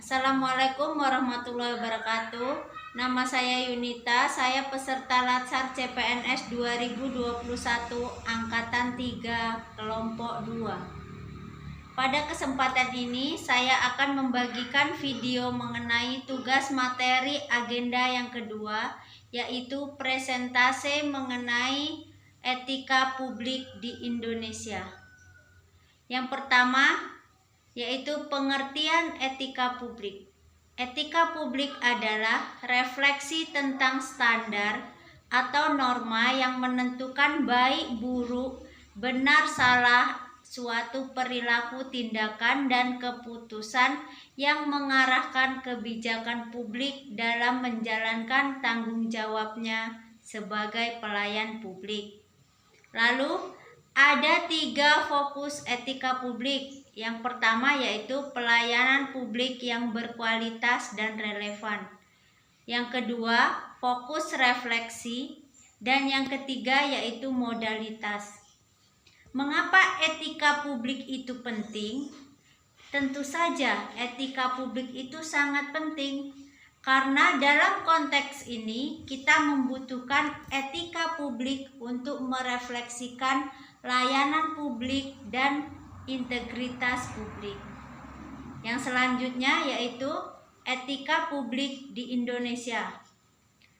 Assalamualaikum warahmatullahi wabarakatuh. Nama saya Yunita, saya peserta Latsar CPNS 2021 Angkatan 3 Kelompok 2. Pada kesempatan ini saya akan membagikan video mengenai tugas materi agenda yang kedua, yaitu presentase mengenai etika publik di Indonesia. Yang pertama yaitu pengertian etika publik. Etika publik adalah refleksi tentang standar atau norma yang menentukan baik buruk, benar salah suatu perilaku, tindakan, dan keputusan yang mengarahkan kebijakan publik dalam menjalankan tanggung jawabnya sebagai pelayan publik. Lalu ada 3 fokus etika publik. Yang pertama yaitu pelayanan publik yang berkualitas dan relevan. Yang kedua, fokus refleksi. Dan yang ketiga yaitu modalitas. Mengapa etika publik itu penting? Tentu saja etika publik itu sangat penting. Karena dalam konteks ini kita membutuhkan etika publik untuk merefleksikan layanan publik dan integritas publik. Yang selanjutnya yaitu etika publik di Indonesia.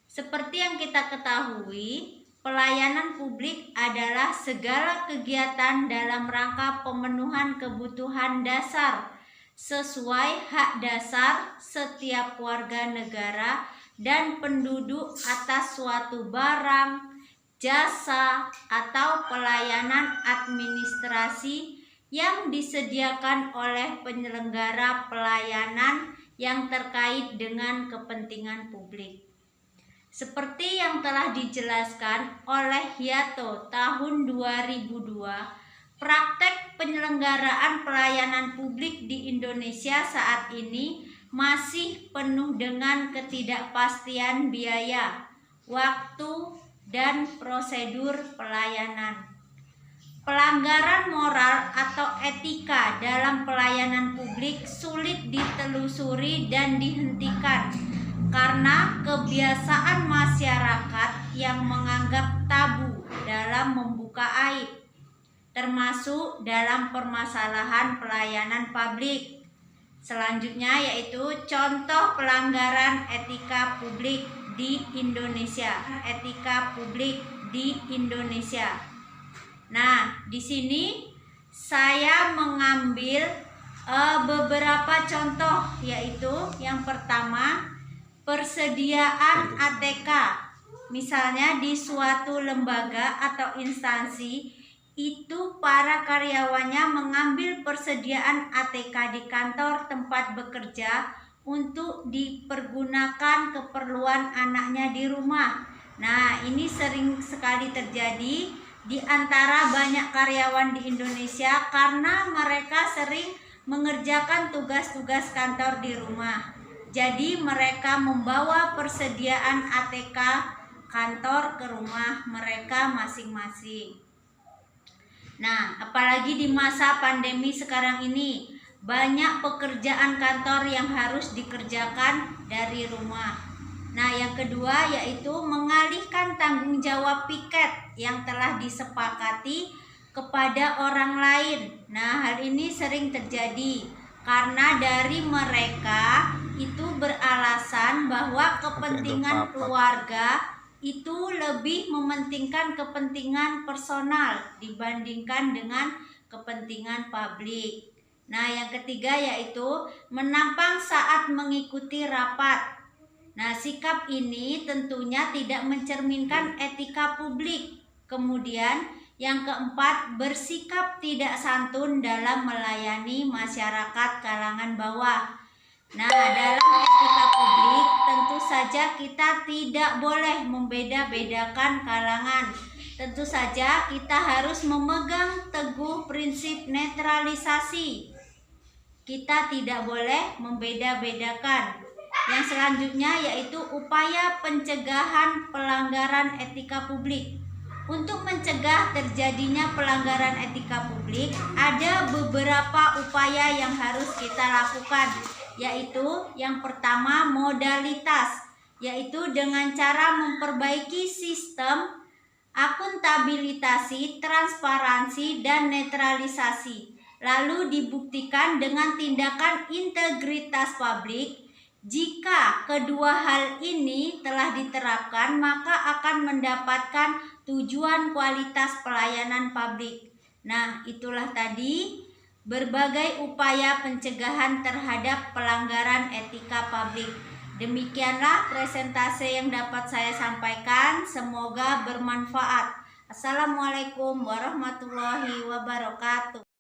Seperti yang kita ketahui, pelayanan publik adalah segala kegiatan dalam rangka pemenuhan kebutuhan dasar sesuai hak dasar setiap warga negara dan penduduk atas suatu barang, jasa, atau pelayanan administrasi yang disediakan oleh penyelenggara pelayanan yang terkait dengan kepentingan publik. Seperti yang telah dijelaskan oleh Hyato tahun 2002, praktek penyelenggaraan pelayanan publik di Indonesia saat ini masih penuh dengan ketidakpastian biaya, waktu, dan prosedur pelayanan. Pelanggaran moral atau etika dalam pelayanan publik sulit ditelusuri dan dihentikan karena kebiasaan masyarakat yang menganggap tabu dalam membuka aib, termasuk dalam permasalahan pelayanan publik. Selanjutnya yaitu contoh pelanggaran etika publik di Indonesia. Etika publik di Indonesia. Nah, di sini saya mengambil beberapa contoh, yaitu yang pertama persediaan ATK. Misalnya di suatu lembaga atau instansi itu para karyawannya mengambil persediaan ATK di kantor tempat bekerja untuk dipergunakan keperluan anaknya di rumah. Nah, ini sering sekali terjadi di antara banyak karyawan di Indonesia karena mereka sering mengerjakan tugas-tugas kantor di rumah. Jadi mereka membawa persediaan ATK kantor ke rumah mereka masing-masing. Nah, apalagi di masa pandemi sekarang ini, banyak pekerjaan kantor yang harus dikerjakan dari rumah. Nah, yang kedua yaitu mengalihkan tanggung jawab piket yang telah disepakati kepada orang lain. Nah, hal ini sering terjadi karena dari mereka itu beralasan bahwa kepentingan keluarga itu lebih mementingkan kepentingan personal dibandingkan dengan kepentingan publik. Nah, yang ketiga yaitu menampang saat mengikuti rapat. Nah, sikap ini tentunya tidak mencerminkan etika publik. Kemudian, yang keempat, bersikap tidak santun dalam melayani masyarakat kalangan bawah. Nah, dalam etika publik tentu saja kita tidak boleh membeda-bedakan kalangan. Tentu saja kita harus memegang teguh prinsip netralisasi. Kita tidak boleh membeda-bedakan. Yang selanjutnya yaitu upaya pencegahan pelanggaran etika publik. Untuk mencegah terjadinya pelanggaran etika publik, ada beberapa upaya yang harus kita lakukan. yaitu yang pertama modalitas, yaitu dengan cara memperbaiki sistem akuntabilitasi, transparansi, dan netralisasi. Lalu dibuktikan dengan tindakan integritas publik. Jika kedua hal ini telah diterapkan, maka akan mendapatkan tujuan kualitas pelayanan publik. Nah, itulah tadi berbagai upaya pencegahan terhadap pelanggaran etika publik. Demikianlah presentase yang dapat saya sampaikan. Semoga bermanfaat. Assalamualaikum warahmatullahi wabarakatuh.